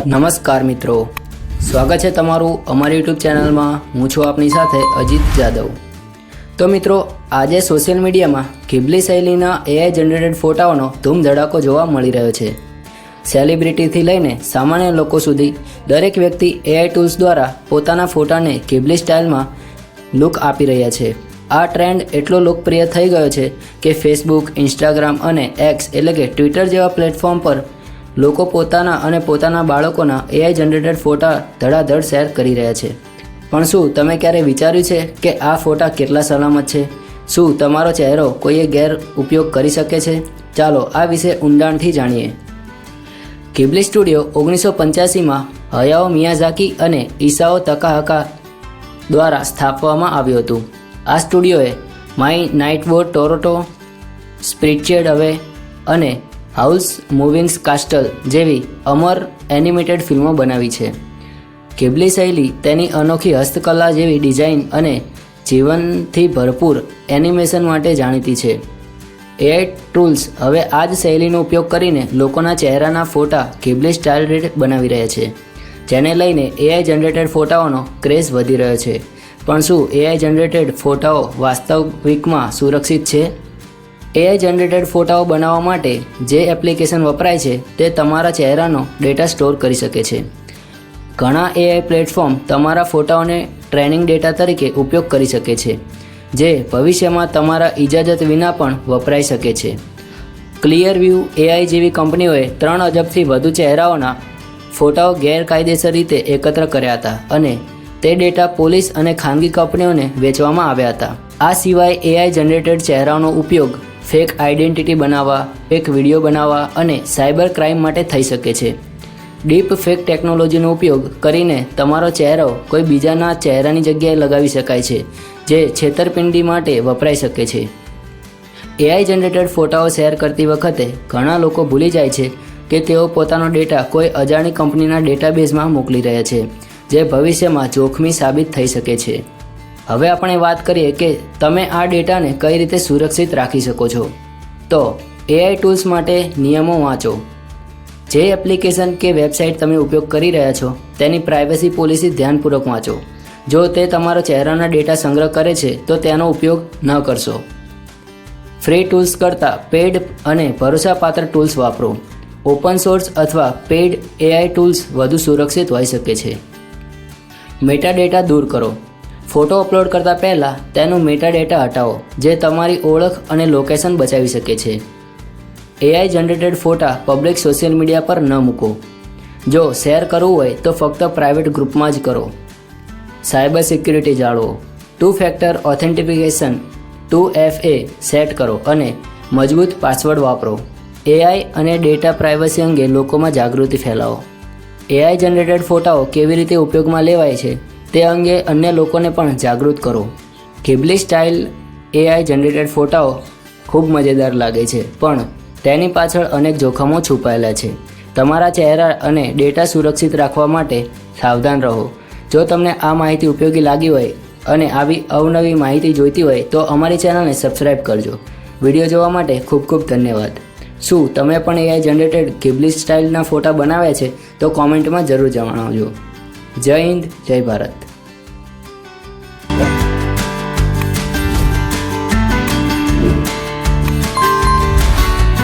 નમસ્કાર મિત્રો, સ્વાગત છે તમારું અમારી યુટ્યુબ ચેનલમાં। હું છું આપની સાથે અજીત જાદવ। તો મિત્રો, આજે સોશિયલ મીડિયામાં ઘીબલી શૈલીના એઆઈ જનરેટેડ ફોટાઓનો ધૂમધડાકો જોવા મળી રહ્યો છે। સેલિબ્રિટીથી લઈને સામાન્ય લોકો સુધી દરેક વ્યક્તિ એઆઈ ટૂલ્સ દ્વારા પોતાના ફોટાને ઘીબલી સ્ટાઇલમાં લુક આપી રહ્યા છે। આ ટ્રેન્ડ એટલો લોકપ્રિય થઈ ગયો છે કે ફેસબુક, ઇન્સ્ટાગ્રામ અને એક્સ એટલે કે ટ્વિટર જેવા પ્લેટફોર્મ પર લોકો પોતાના અને પોતાના બાળકોના એઆઈ જનરેટેડ ફોટા ધડાધડ શેર કરી રહ્યા છે। પણ શું તમે ક્યારે વિચાર્યું છે કે આ ફોટા કેટલા સલામત છે? શું તમારો ચહેરો કોઈએ ગેર ઉપયોગ કરી શકે છે? ચાલો આ વિશે ઊંડાણથી જાણીએ। ઘીબલી સ્ટુડિયો 1985માં હયાઓ મિયાઝાકી અને ઇસાઓ તકાહાકા દ્વારા સ્થાપવામાં આવ્યું હતું। આ સ્ટુડિયોએ માય નાઇટ વોર ટોરોટો, સ્પિરિટેડ અવે અને હાઉસ મૂવિંગ કાસ્ટલ જેવી અમર એનિમેટેડ ફિલ્મો બનાવી છે। ઘીબલી શૈલી તેની અનોખી હસ્તકલા જેવી ડિઝાઇન અને જીવનથી ભરપૂર એનિમેશન માટે જાણીતી છે। એઆઈ ટૂલ્સ હવે આ જ શૈલીનો ઉપયોગ કરીને લોકોના ચહેરાના ફોટા ઘીબલી સ્ટાઇલ બનાવી રહ્યા છે, જેને લઈને એઆઈ જનરેટેડ ફોટાઓનો ક્રેઝ વધી રહ્યો છે। પણ શું એઆઈ જનરેટેડ ફોટાઓ વાસ્તવિકમાં સુરક્ષિત છે? એઆઈ જનરેટેડ ફોટાઓ બનાવવા માટે જે એપ્લિકેશન વપરાય છે તે તમારા ચહેરાનો ડેટા સ્ટોર કરી શકે છે। ઘણા એઆઈ પ્લેટફોર્મ તમારા ફોટાઓને ટ્રેનિંગ ડેટા તરીકે ઉપયોગ કરી શકે છે, જે ભવિષ્યમાં તમારા ઇજાજત વિના પણ વપરાઈ શકે છે। ક્લિયરવ્યૂ એઆઈ જેવી કંપનીઓએ 3 અબજથી વધુ ચહેરાઓના ફોટાઓ ગેરકાયદેસર રીતે એકત્ર કર્યા હતા અને તે ડેટા પોલીસ અને ખાનગી કંપનીઓને વેચવામાં આવ્યા હતા। આ સિવાય એઆઈ જનરેટેડ ચહેરાઓનો ઉપયોગ ફેક આઇડેન્ટિટી બનાવવા, ફેક વિડીયો બનાવવા અને સાયબર ક્રાઇમ માટે થઈ શકે છે। ડીપ ફેક ટેકનોલોજીનો ઉપયોગ કરીને તમારો ચહેરો કોઈ બીજાના ચહેરાની જગ્યાએ લગાવી શકાય છે, જે છેતરપિંડી માટે વપરાઈ શકે છે। એઆઈ જનરેટેડ ફોટાઓ શેર કરતી વખતે ઘણા લોકો ભૂલી જાય છે કે તેઓ પોતાનો ડેટા કોઈ અજાણી કંપનીના ડેટાબેઝમાં મોકલી રહ્યા છે, જે ભવિષ્યમાં જોખમી સાબિત થઈ શકે છે। હવે આપણે વાત કરીએ કે તમે આ ડેટાને કઈ રીતે સુરક્ષિત રાખી શકો છો। તો એઆઈ ટૂલ્સ માટે નિયમો વાંચો। જે એપ્લિકેશન કે વેબસાઇટ તમે ઉપયોગ કરી રહ્યા છો તેની પ્રાઇવસી પોલિસી ધ્યાનપૂર્વક વાંચો। જો તે તમારો ચહેરાના ડેટા સંગ્રહ કરે છે તો તેનો ઉપયોગ ન કરશો। ફ્રી ટૂલ્સ કરતાં પેઇડ અને ભરોસાપાત્ર ટૂલ્સ વાપરો। ઓપન સોર્સ અથવા પેઇડ એઆઈ ટૂલ્સ વધુ સુરક્ષિત હોઈ શકે છે। મેટા ડેટા દૂર કરો। ફોટો અપલોડ કરતાં પહેલાં તેનું મેટા ડેટા હટાવો, જે તમારી ઓળખ અને લોકેશન બચાવી શકે છે। એઆઈ જનરેટેડ ફોટા પબ્લિક સોશિયલ મીડિયા પર ન મૂકો। જો શેર કરવું હોય તો ફક્ત પ્રાઇવેટ ગ્રુપમાં જ કરો। સાયબર સિક્યુરિટી જાળવો। 2 ફેક્ટર ઓથેન્ટિફિકેશન 2FA સેટ કરો અને મજબૂત પાસવર્ડ વાપરો। એઆઈ અને ડેટા પ્રાઇવસી અંગે લોકોમાં જાગૃતિ ફેલાવો। એઆઈ જનરેટેડ ફોટાઓ કેવી રીતે ઉપયોગમાં લેવાય છે તે અંગે અન્ય લોકોને પણ જાગૃત કરો। ઘીબલી સ્ટાઇલ એઆઈ જનરેટેડ ફોટાઓ ખૂબ મજેદાર લાગે છે, પણ તેની પાછળ અનેક જોખમો છુપાયેલા છે। તમારા ચહેરા અને ડેટા સુરક્ષિત રાખવા માટે સાવધાન રહો। જો તમને આ માહિતી ઉપયોગી લાગી હોય અને આવી અવનવી માહિતી જોઈતી હોય તો અમારી ચેનલને સબસ્ક્રાઈબ કરજો। વિડીયો જોવા માટે ખૂબ ખૂબ ધન્યવાદ। શું તમે પણ એઆઈ જનરેટેડ ઘીબલી સ્ટાઇલના ફોટા બનાવ્યા છે તો કોમેન્ટમાં જરૂર જણાવજો। જય હિન્દ, જય ભારત।